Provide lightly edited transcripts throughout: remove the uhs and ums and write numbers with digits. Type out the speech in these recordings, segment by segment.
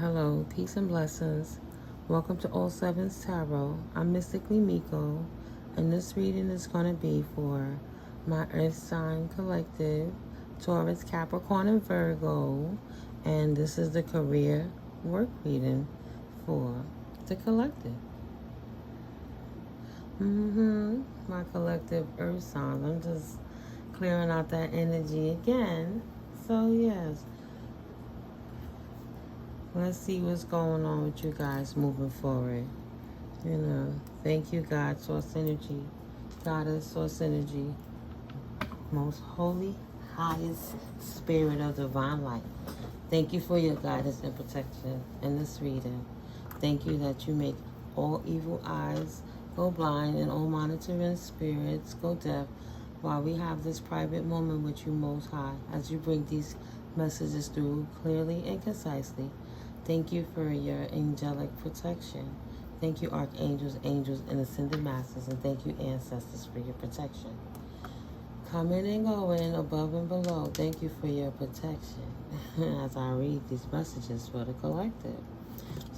Hello, peace and blessings. Welcome to All Sevens Tarot. I'm Mystically Miko, and this reading is going to be for my Earth Sign Collective, Taurus, Capricorn, and Virgo. And this is the career work reading for the collective. My collective Earth signs. I'm just clearing out that energy again. So, yes. Let's see what's going on with you guys moving forward. Thank you, God, Source Energy, Goddess, Source Energy, most holy, highest spirit of divine light. Thank you for your guidance and protection in this reading. Thank you that you make all evil eyes go blind and all monitoring spirits go deaf while we have this private moment with you, Most High, as you bring these messages through clearly and concisely. Thank you for your angelic protection. Thank you, archangels, angels, and ascended masters, and thank you, ancestors, for your protection. Coming and going, above and below, thank you for your protection as I read these messages for the collective.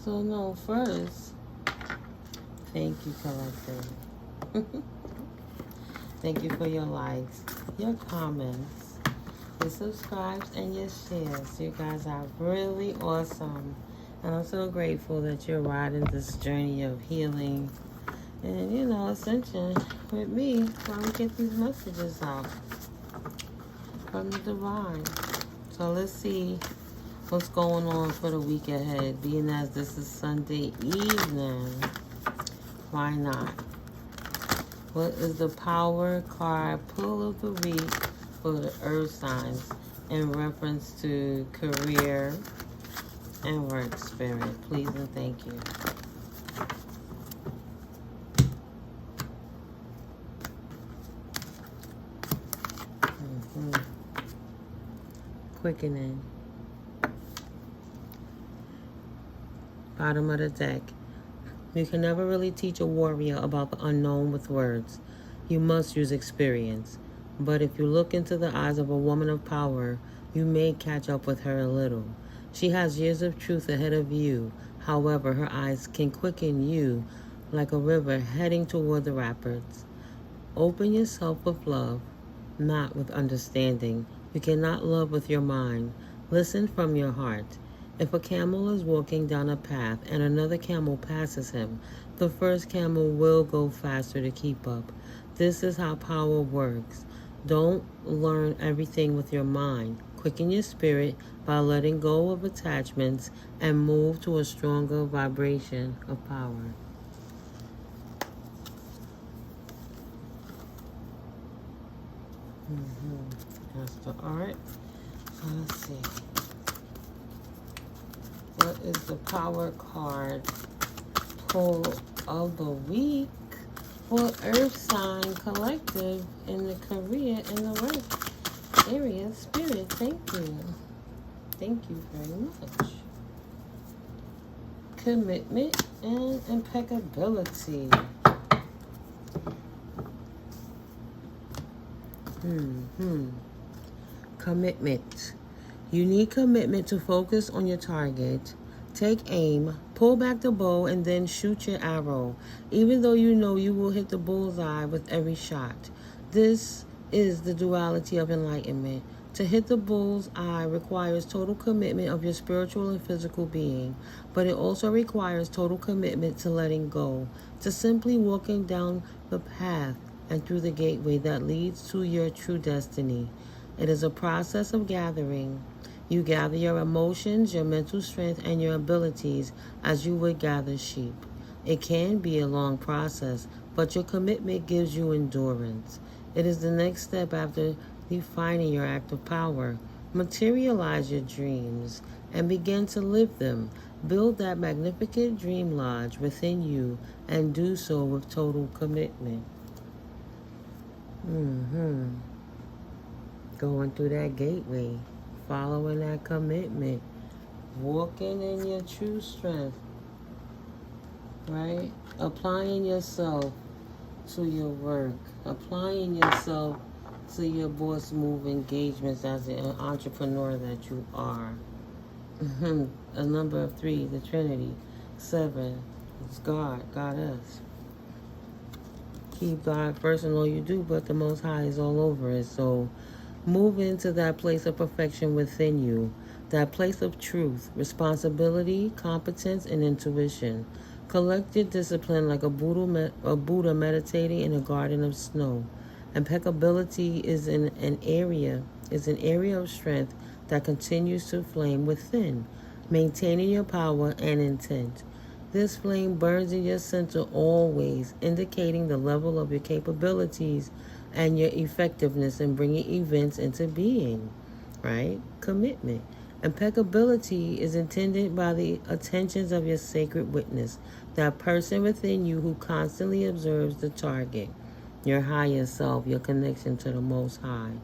So, first, thank you, collective. Thank you for your likes, your comments, your subscribes, and your shares. You guys are really awesome. And I'm so grateful that you're riding this journey of healing and, ascension with me while we get these messages out from the divine. So let's see what's going on for the week ahead. Being as this is Sunday evening, why not? What is the power card pull of the week for the Earth signs in reference to career and work spirit? Please and thank you. Quickening. Bottom of the deck. You can never really teach a warrior about the unknown with words. You must use experience. But if you look into the eyes of a woman of power, you may catch up with her a little. She has years of truth ahead of you. However, her eyes can quicken you like a river heading toward the rapids. Open yourself with love, not with understanding. You cannot love with your mind. Listen from your heart. If a camel is walking down a path and another camel passes him, the first camel will go faster to keep up. This is how power works. Don't learn everything with your mind. Quicken your spirit by letting go of attachments and move to a stronger vibration of power. That's the art. So let's see. What is the power card pull of the week for Earth Sign Collective in the career and the work area? Spirit, thank you. Thank you very much. Commitment and impeccability. Commitment. You need commitment to focus on your target. Take aim, pull back the bow, and then shoot your arrow, even though you know you will hit the bullseye with every shot. This is the duality of enlightenment. To hit the bullseye requires total commitment of your spiritual and physical being, but it also requires total commitment to letting go, to simply walking down the path and through the gateway that leads to your true destiny. It is a process of gathering. You gather your emotions, your mental strength, and your abilities as you would gather sheep. It can be a long process, but your commitment gives you endurance. It is the next step after defining your act of power. Materialize your dreams and begin to live them. Build that magnificent dream lodge within you and do so with total commitment. Going through that gateway, following that commitment, walking in your true strength, right? Applying yourself to your work, applying yourself to your boss move engagements as an entrepreneur that you are. A number of 3, the Trinity. 7, it's God, Goddess. Keep God first in all you do, but the Most High is all over it. So move into that place of perfection within you, that place of truth, responsibility, competence, and intuition. Collect your discipline like a Buddha meditating in a garden of snow. Impeccability is an area of strength that continues to flame within, maintaining your power and intent. This flame burns in your center always, indicating the level of your capabilities and your effectiveness in bringing events into being, right? Commitment. Impeccability is intended by the attentions of your sacred witness, that person within you who constantly observes the target, your higher self, your connection to the Most High.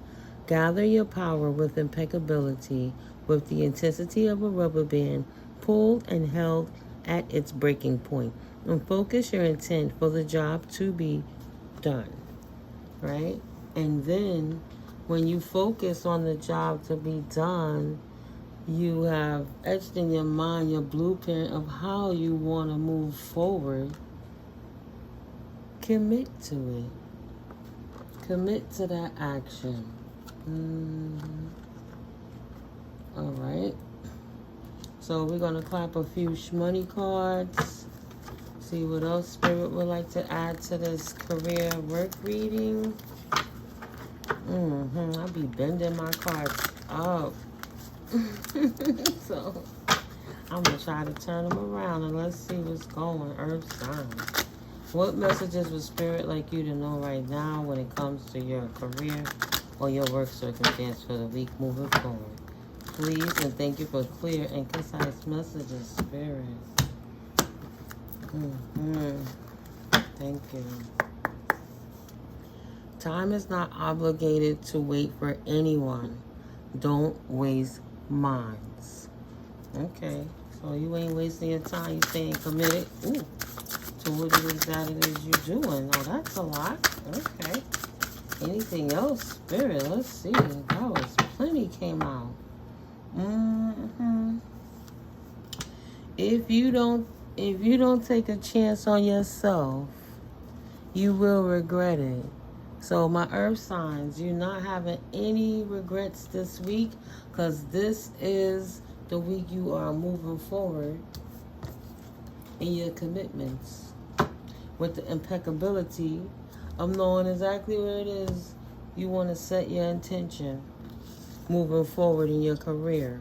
Gather your power with impeccability, with the intensity of a rubber band pulled and held at its breaking point, and focus your intent for the job to be done, right? And then when you focus on the job to be done, you have etched in your mind your blueprint of how you want to move forward. Commit to it. Commit to that action. All right. So we're going to clap a few shmoney cards. See what else Spirit would like to add to this career work reading. I'll be bending my cards up. So I'm going to try to turn them around and let's see what's going. EarthSign. What messages would Spirit like you to know right now when it comes to your career or your work circumstance for the week moving forward? Please and thank you for clear and concise messages, Spirit. Thank you. Time is not obligated to wait for anyone. Don't waste minds. Okay, so you ain't wasting your time. You staying committed to what it is that it is you're doing. Oh, that's a lot. Okay. Anything else, Spirit? Let's see. That was plenty came out. If you don't take a chance on yourself, you will regret it. So my earth signs, you're not having any regrets this week, because this is the week you are moving forward in your commitments with the impeccability of knowing exactly where it is you want to set your intention moving forward in your career.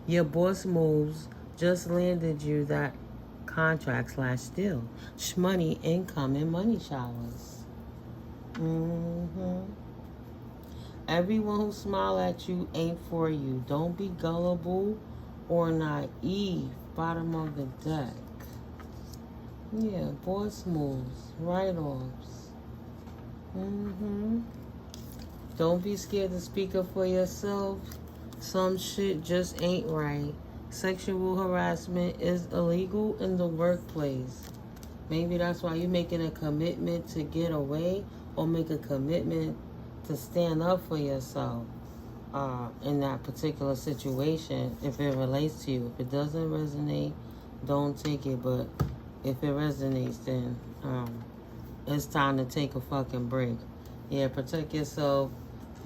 Your boss moves just landed you that contract / deal, shmoney, income, and money showers. Everyone who smile at you ain't for you. Don't be gullible or naive. Bottom of the deck. Yeah, boss moves, write-offs. Don't be scared to speak up for yourself. Some shit just ain't right. Sexual harassment is illegal in the workplace. Maybe that's why you're making a commitment to get away, or make a commitment to stand up for yourself in that particular situation, if it relates to you. If it doesn't resonate, don't take it. But if it resonates, then it's time to take a fucking break. Yeah, protect yourself.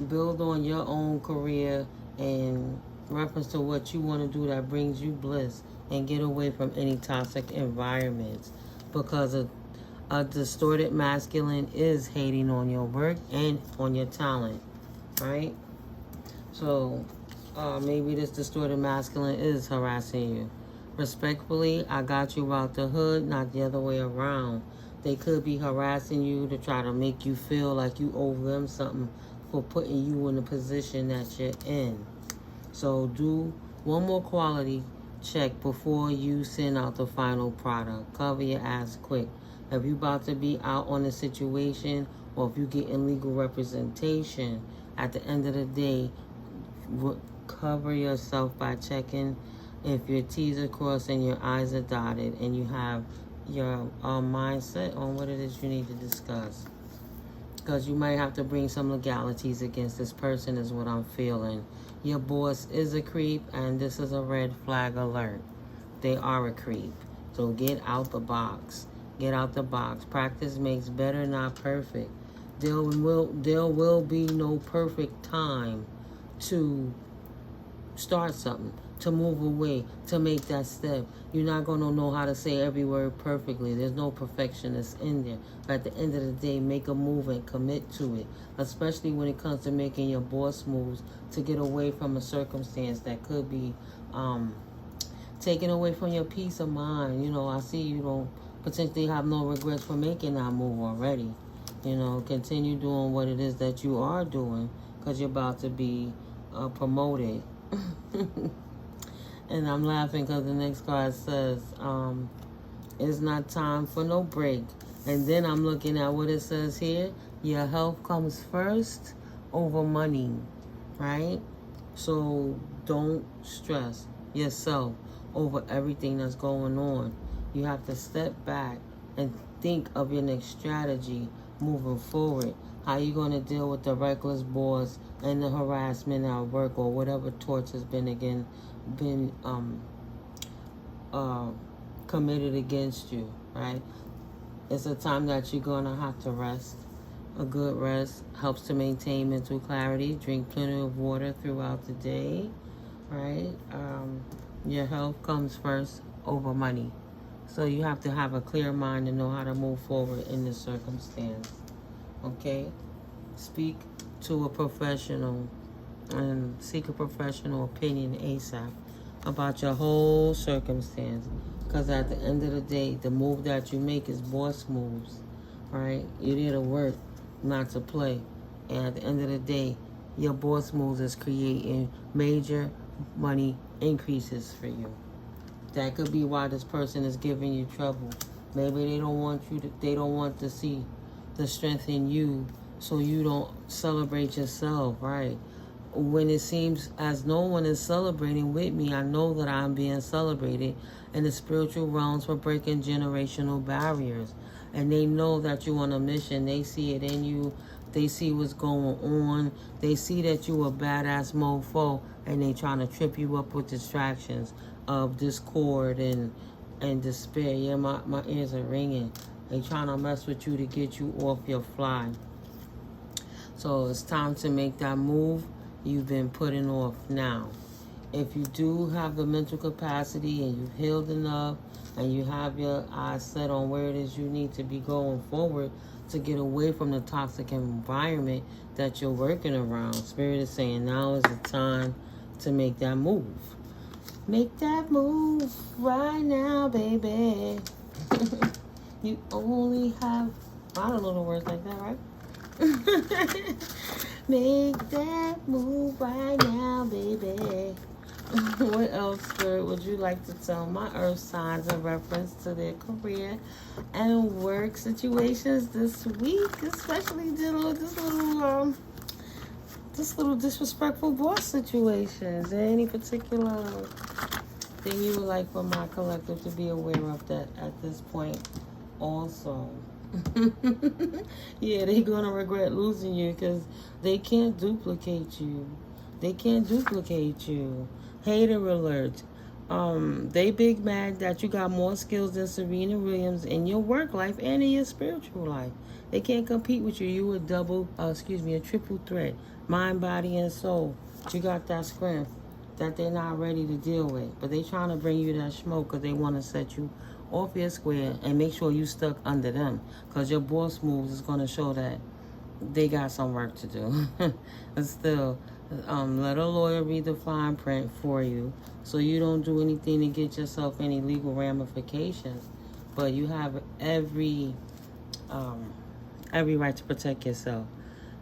Build on your own career in reference to what you want to do that brings you bliss, and get away from any toxic environments, because a distorted masculine is hating on your work and on your talent, right? So maybe this distorted masculine is harassing you. Respectfully, I got you out the hood, not the other way around. They could be harassing you to try to make you feel like you owe them something for putting you in the position that you're in. So do one more quality check before you send out the final product. Cover your ass quick. If you about to be out on a situation, or if you get legal representation, at the end of the day, cover yourself by checking if your T's are crossed and your I's are dotted, and you have your mindset on what it is you need to discuss. because you might have to bring some legalities against this person is what I'm feeling. Your boss is a creep, and this is a red flag alert. They are a creep. So get out the box. Get out the box. Practice makes better, not perfect. There will be no perfect time to start something, to move away, to make that step. You're not going to know how to say every word perfectly. There's no perfectionist in there. But at the end of the day, make a move and commit to it, especially when it comes to making your boss moves to get away from a circumstance that could be taken away from your peace of mind. You know, I see you don't potentially have no regrets for making that move already. You know, continue doing what it is that you are doing, because you're about to be promoted. And I'm laughing because the next card says, it's not time for no break. And then I'm looking at what it says here. Your health comes first over money, right? So don't stress yourself over everything that's going on. You have to step back and think of your next strategy moving forward. How you going to deal with the reckless boss and the harassment at work, or whatever torch has been committed against you, right? It's a time that you're going to have to rest. A good rest helps to maintain mental clarity. Drink plenty of water throughout the day, right? Your health comes first over money. So you have to have a clear mind and know how to move forward in this circumstance. Okay? Speak to a professional and seek a professional opinion ASAP about your whole circumstance. Because at the end of the day, the move that you make is boss moves, right? You're there to work, not to play. And at the end of the day, your boss moves is creating major money increases for you. That could be why this person is giving you trouble. Maybe they don't want to see the strength in you, so you don't celebrate yourself, right? When it seems as no one is celebrating with me, I know that I'm being celebrated in the spiritual realms for breaking generational barriers. And they know that you're on a mission. They see it in you. They see what's going on. They see that you a badass mofo, and they trying to trip you up with distractions of discord and despair. Yeah, my ears are ringing. They trying to mess with you to get you off your fly. So it's time to make that move you've been putting off now. If you do have the mental capacity and you've healed enough and you have your eyes set on where it is you need to be going forward to get away from the toxic environment that you're working around, Spirit is saying now is the time to make that move. Make that move right now, baby. You only have, I don't know the words like that, right? Make that move right now, baby. What else, Spirit, would you like to tell my earth signs in reference to their career and work situations this week, especially dealing with this little disrespectful boss situation? Is there any particular thing you would like for my collective to be aware of that at this point also? Yeah, they're gonna regret losing you because they can't duplicate you. They can't duplicate you. Hater alert. They big mad that you got more skills than Serena Williams in your work life and in your spiritual life. They can't compete with you. You a triple threat. Mind, body, and soul. You got that strength that they're not ready to deal with. But they trying to bring you that smoke because they want to set you off your square and make sure you stuck under them. Because your boss moves is going to show that they got some work to do. But still, let a lawyer read the fine print for you so you don't do anything to get yourself any legal ramifications. But you have every right to protect yourself.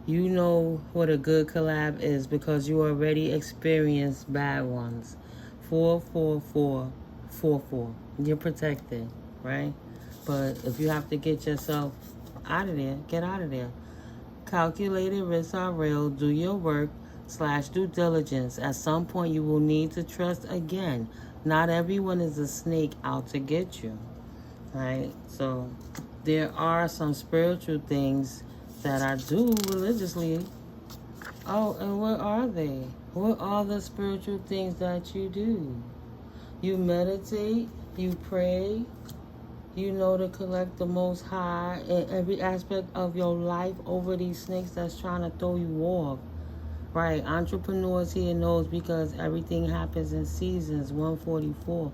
You know what a good collab is because you already experienced bad ones. 44444. You're protected, right? But if you have to get yourself out of there, get out of there. Calculated risks are real. Do your work / due diligence. At some point, you will need to trust again. Not everyone is a snake out to get you, right? So there are some spiritual things That I do religiously. Oh, and what are they? What are the spiritual things that you do? You meditate, you pray, you know to collect the Most High in every aspect of your life over these snakes that's trying to throw you off. Right, entrepreneurs here knows because everything happens in seasons. 144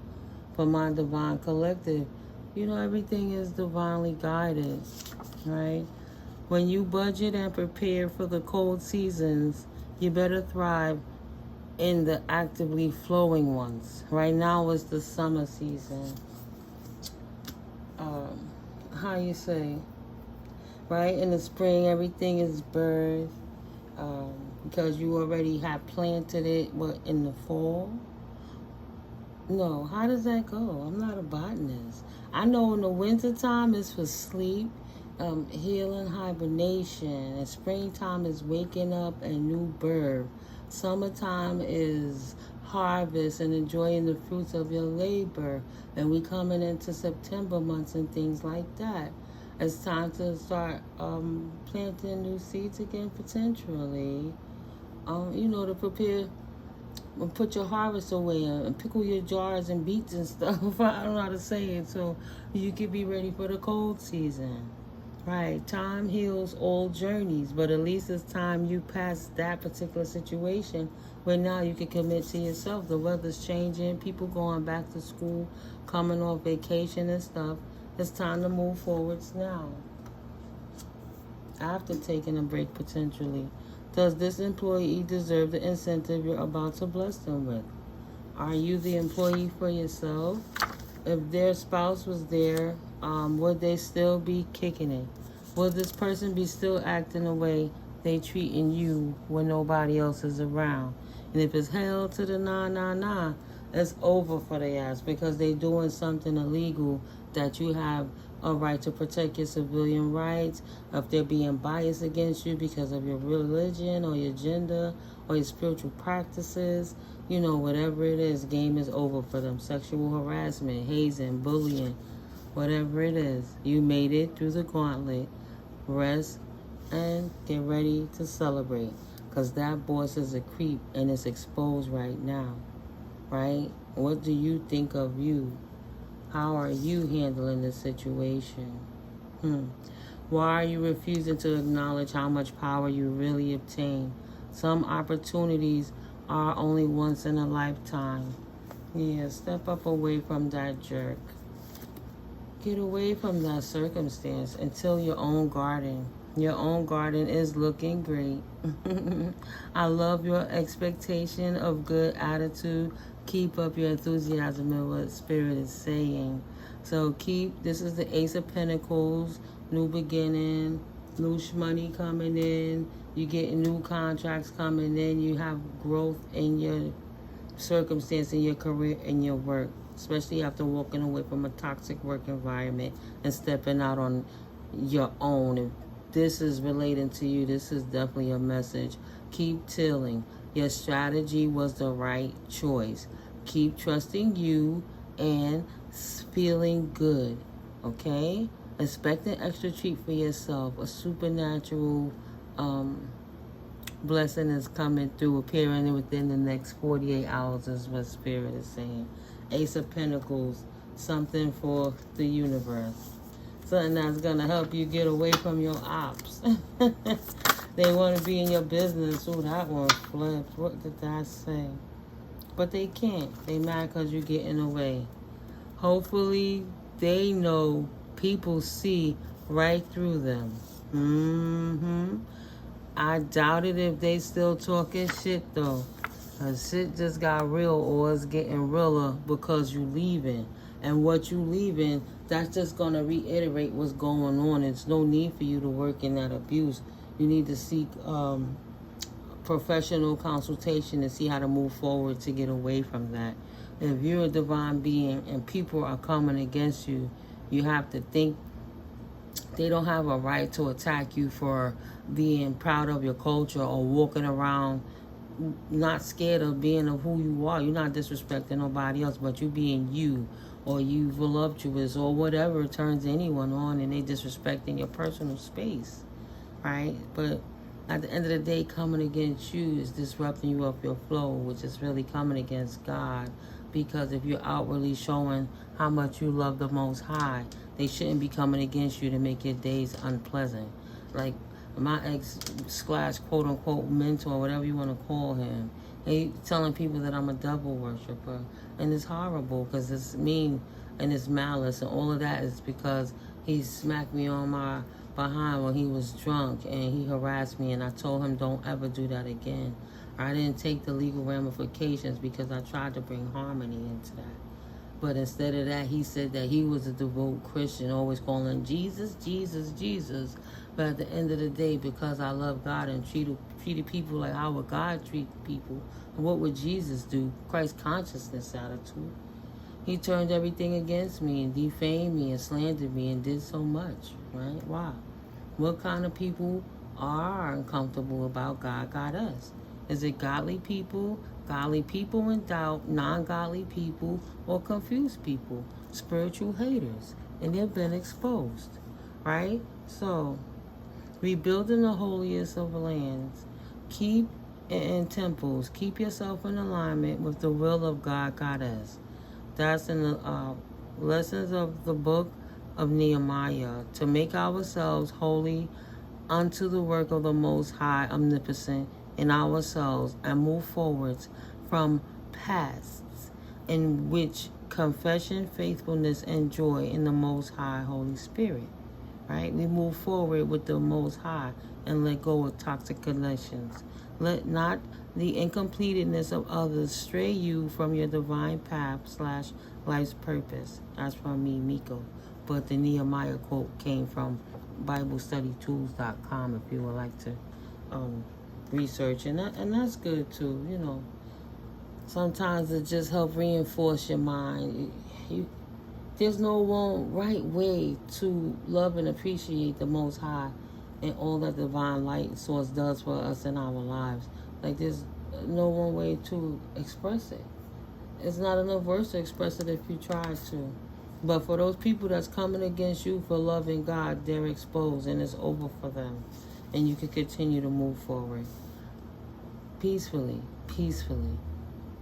for my divine collective. You know, everything is divinely guided, right? When you budget and prepare for the cold seasons, you better thrive in the actively flowing ones. Right now is the summer season. How you say? Right, in the spring, everything is birthed. Because you already have planted it, in the fall? No, how does that go? I'm not a botanist. I know in the wintertime it's for sleep, healing, hibernation. And springtime is waking up and new birth. Summertime is harvest and enjoying the fruits of your labor. And we coming into September months and things like that. It's time to start planting new seeds again, potentially. To prepare, put your harvest away and pickle your jars and beets and stuff. I don't know how to say it, so you can be ready for the cold season. Right, time heals all journeys, but at least it's time you pass that particular situation where now you can commit to yourself. The weather's changing, people going back to school, coming off vacation and stuff. It's time to move forwards now. After taking a break, potentially. Does this employee deserve the incentive you're about to bless them with? Are you the employee for yourself? If their spouse was there, would they still be kicking it? Would this person be still acting the way they treating you when nobody else is around? And if it's hell to the nah, it's over for their ass because they doing something illegal that you have a right to protect your civilian rights. If they're being biased against you because of your religion or your gender or your spiritual practices, whatever it is, game is over for them. Sexual harassment, hazing, bullying, whatever it is. You made it through the gauntlet. Rest and get ready to celebrate because that boss is a creep and it's exposed right now, right? What do you think of you? How are you handling this situation? Why are you refusing to acknowledge how much power you really obtain? Some opportunities are only once in a lifetime. Yeah, step up away from that jerk. Get away from that circumstance until your own garden. Your own garden is looking great. I love your expectation of good attitude. Keep up your enthusiasm in what Spirit is saying. So this is the Ace of Pentacles, new beginning, new money coming in. You get new contracts coming in. You have growth in your circumstance, in your career, in your work. Especially after walking away from a toxic work environment and stepping out on your own. If this is relating to you, this is definitely a message. Keep tilling. Your strategy was the right choice. Keep trusting you and feeling good, okay? Expect an extra treat for yourself. A supernatural blessing is coming through, appearing within the next 48 hours is what Spirit is saying. Ace of Pentacles, something for the universe. Something that's going to help you get away from your ops. They want to be in your business. Oh, that one flipped. What did that say? But they can't. They mad because you're getting away. Hopefully, they know people see right through them. I doubt it if they still talking shit, though. Cause shit just got real or it's getting realer because you leaving. And what you leaving, that's just going to reiterate what's going on. It's no need for you to work in that abuse. You need to seek professional consultation to see how to move forward to get away from that. If you're a divine being and people are coming against you, you have to think they don't have a right to attack you for being proud of your culture or walking around not scared of being of who you are. You're not disrespecting nobody else, but you being you, or you voluptuous, or whatever turns anyone on, and they disrespecting your personal space. right? But at the end of the day, coming against you is disrupting you off your flow, which is really coming against God. Because if you're outwardly showing how much you love the Most High, they shouldn't be coming against you to make your days unpleasant. Like my ex slash quote unquote mentor, whatever you want to call him, he telling people that I'm a devil worshiper, and it's horrible because it's mean and it's malice, and all of that is because he smacked me on my behind when he was drunk and he harassed me, and I told him don't ever do that again. I didn't take the legal ramifications because I tried to bring harmony into that. But instead of that, he said that he was a devout Christian, always calling Jesus, Jesus, Jesus. But at the end of the day, because I love God and treated people like how would God treat people, and what would Jesus do? Christ consciousness attitude. He turned everything against me and defamed me and slandered me and did so much, right? Why? What kind of people are uncomfortable about God got us? Is it godly people in doubt, non-godly people, or confused people, spiritual haters? And they've been exposed, right? So, rebuilding the holiest of lands, keep in temples, keep yourself in alignment with the will of God, Goddess. That's in the lessons of the book of Nehemiah, to make ourselves holy unto the work of the Most High, Omnipotent, in ourselves, and move forwards from pasts in which confession, faithfulness, and joy in the Most High Holy Spirit. Right? We move forward with the Most High and let go of toxic connections. Let not the incompleteness of others stray you from your divine path / life's purpose. That's from NeuMico. But the Nehemiah quote came from BibleStudyTools.com if you would like to research. And that's good too, you know. Sometimes it just helps reinforce your mind. There's no one right way to love and appreciate the Most High and all that divine light source does for us in our lives. Like, there's no one way to express it. It's not enough words to express it if you try to. But for those people that's coming against you for loving God, they're exposed and it's over for them. And you can continue to move forward. Peacefully.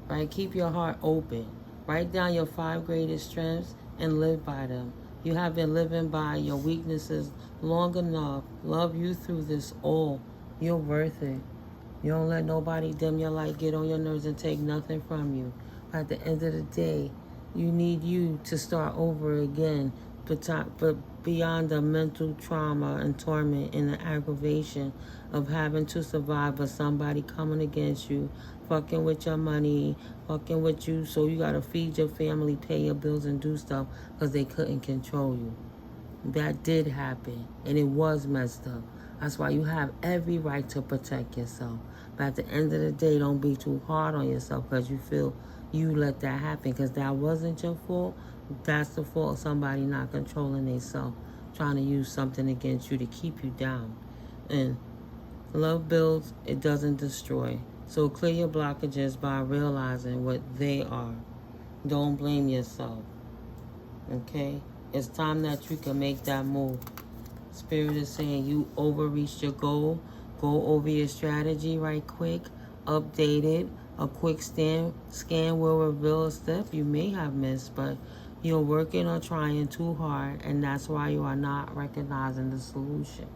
Right? Keep your heart open. Write down your 5 greatest strengths and live by them. You have been living by your weaknesses long enough. Love you through this all. You're worth it. You don't let nobody dim your light, get on your nerves, and take nothing from you. At the end of the day, you need you to start over again, but beyond the mental trauma and torment and the aggravation of having to survive with somebody coming against you, fucking with your money, fucking with you, so you gotta feed your family, pay your bills, and do stuff because they couldn't control you. That did happen, and it was messed up. That's why you have every right to protect yourself. But at the end of the day, don't be too hard on yourself because you feel you let that happen, because that wasn't your fault. That's the fault of somebody not controlling themselves, trying to use something against you to keep you down. And love builds, it doesn't destroy. So clear your blockages by realizing what they are. Don't blame yourself. Okay? It's time that you can make that move. Spirit is saying you overreached your goal. Go over your strategy right quick. Update it. A quick scan will reveal a step you may have missed, but you're working or trying too hard, and that's why you are not recognizing the solution.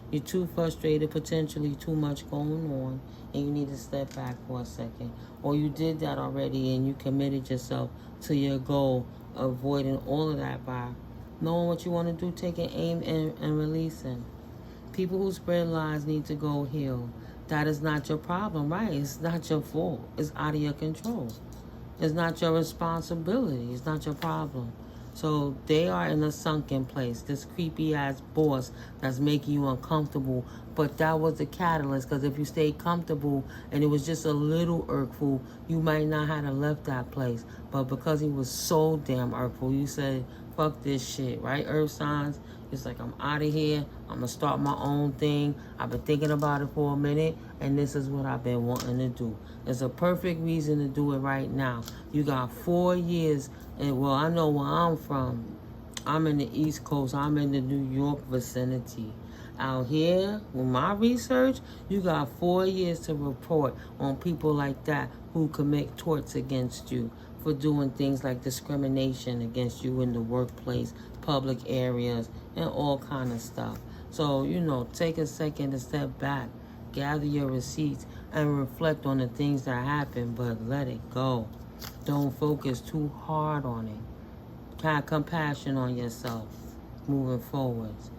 You're too frustrated, potentially too much going on, and you need to step back for a second. Or you did that already and you committed yourself to your goal, avoiding all of that by knowing what you want to do, taking aim and releasing. People who spread lies need to go heal. That is not your problem, right? It's not your fault. It's out of your control. It's not your responsibility. It's not your problem. So they are in a sunken place. This creepy ass boss that's making you uncomfortable. But that was the catalyst, because if you stayed comfortable and it was just a little irkful, you might not have left that place. But because he was so damn irkful, you said, fuck this shit, right? Earth signs. It's like, I'm out of here. I'm going to start my own thing. I've been thinking about it for a minute, and this is what I've been wanting to do. It's a perfect reason to do it right now. You got 4 years, and well, I know where I'm from. I'm in the East Coast. I'm in the New York vicinity. Out here, with my research, you got 4 years to report on people like that who commit torts against you for doing things like discrimination against you in the workplace, public areas, and all kind of stuff. So, take a second to step back, gather your receipts, and reflect on the things that happen, but let it go. Don't focus too hard on it. Have compassion on yourself moving forwards.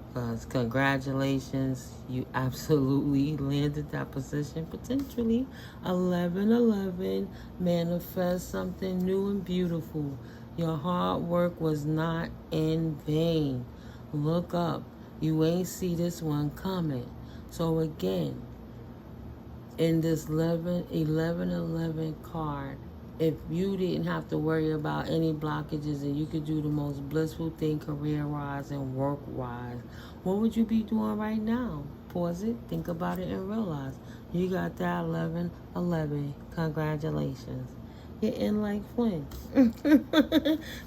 Because congratulations, you absolutely landed that position. Potentially 1111, manifest something new and beautiful. Your hard work was not in vain. Look up. You ain't see this one coming. So again, in this 1111 card, if you didn't have to worry about any blockages and you could do the most blissful thing career-wise and work-wise, what would you be doing right now? Pause it, think about it, and realize you got that 1111. Congratulations. You're in like Flynn.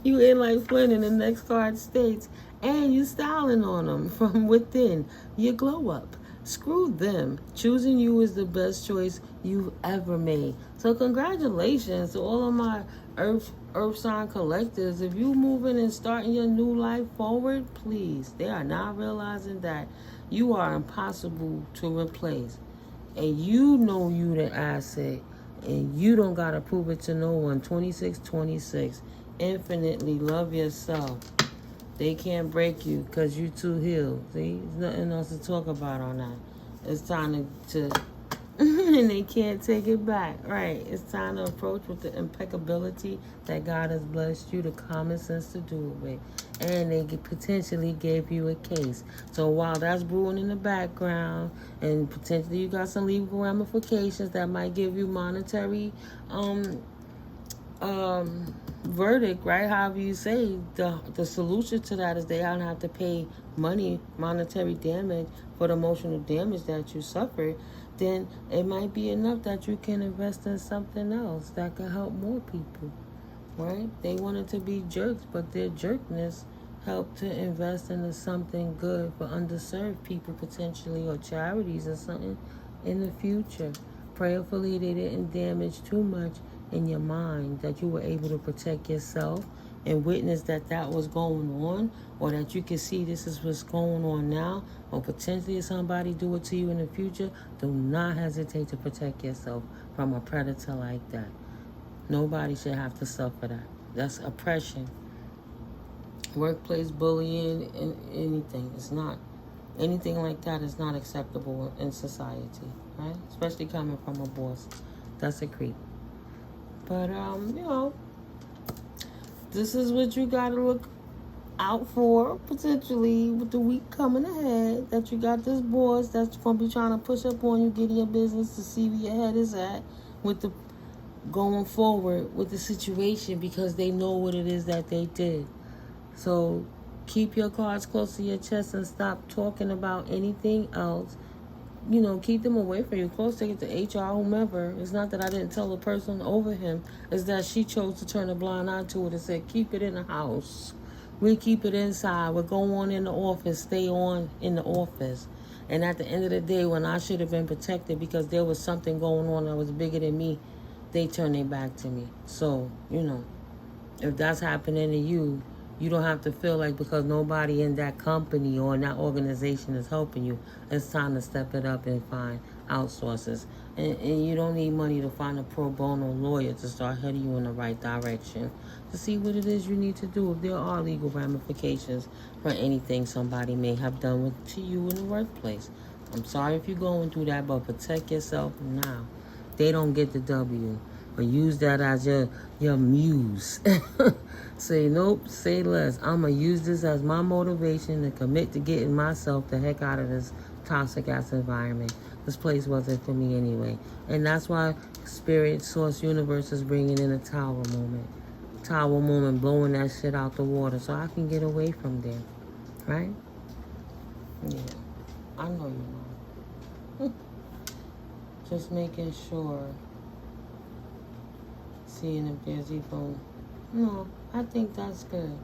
You in like Flynn, and the next card states, and you styling on them from within. You glow up. Screw them. Choosing you is the best choice you've ever made. So congratulations to all of my Earth sign collectors. If you moving and starting your new life forward, please. They are not realizing that you are impossible to replace. And you know you the asset. And you don't got to prove it to no one. 2626. Infinitely love yourself. They can't break you because you too healed. See, there's nothing else to talk about on that. It's time to and they can't take it back. Right. It's time to approach with the impeccability that God has blessed you, the common sense to do it with. And they potentially gave you a case. So while that's brewing in the background, and potentially you got some legal ramifications that might give you monetary verdict, right? However you say, the solution to that is they don't have to pay money, monetary damage for the emotional damage that you suffered. Then it might be enough that you can invest in something else that can help more people, right? They wanted to be jerks, but their jerkness helped to invest into something good for underserved people potentially, or charities or something in the future. Prayerfully, they didn't damage too much in your mind, that you were able to protect yourself and witness that was going on, or that you can see this is what's going on now, or potentially if somebody do it to you in the future. Do not hesitate to protect yourself from a predator like that. Nobody should have to suffer that. That's oppression. Workplace bullying and anything. It's not. Anything like that is not acceptable in society, right? Especially coming from a boss. That's a creep. But, this is what you got to look out for, potentially, with the week coming ahead. That you got this boss that's going to be trying to push up on you, get in your business to see where your head is at with the going forward with the situation, because they know what it is that they did. So keep your cards close to your chest and stop talking about anything else. Keep them away from you. Close, take it to HR, whomever. It's not that I didn't tell the person over him. It's that she chose to turn a blind eye to it and said, keep it in the house. We keep it inside. We're going on in the office. Stay on in the office. And at the end of the day, when I should have been protected because there was something going on that was bigger than me, they turned their back to me. So, if that's happening to you, you don't have to feel like because nobody in that company or in that organization is helping you, it's time to step it up and find outsources. And you don't need money to find a pro bono lawyer to start heading you in the right direction to see what it is you need to do if there are legal ramifications for anything somebody may have done to you in the workplace. I'm sorry if you're going through that, but protect yourself now. They don't get the W. Or use that as your muse. Say nope, say less. I'm going to use this as my motivation to commit to getting myself the heck out of this toxic ass environment. This place wasn't for me anyway. And that's why Spirit, Source, Universe is bringing in a tower moment. Tower moment, blowing that shit out the water so I can get away from there. Right? Yeah. I know you know. Just making sure. Seeing if there's even... No, I think that's good.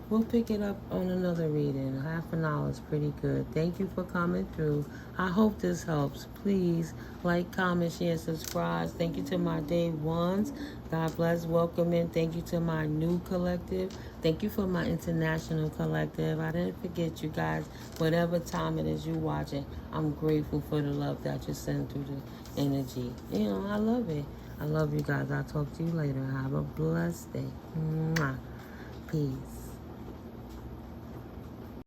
We'll pick it up on another reading. Half an hour is pretty good. Thank you for coming through. I hope this helps. Please like, comment, share, subscribe. Thank you to my day ones. God bless. Welcome in. Thank you to my new collective. Thank you for my international collective. I didn't forget you guys. Whatever time it is you watching, I'm grateful for the love that you send through the energy. You know, I love it. I love you guys. I'll talk to you later. Have a blessed day. Mwah. Peace.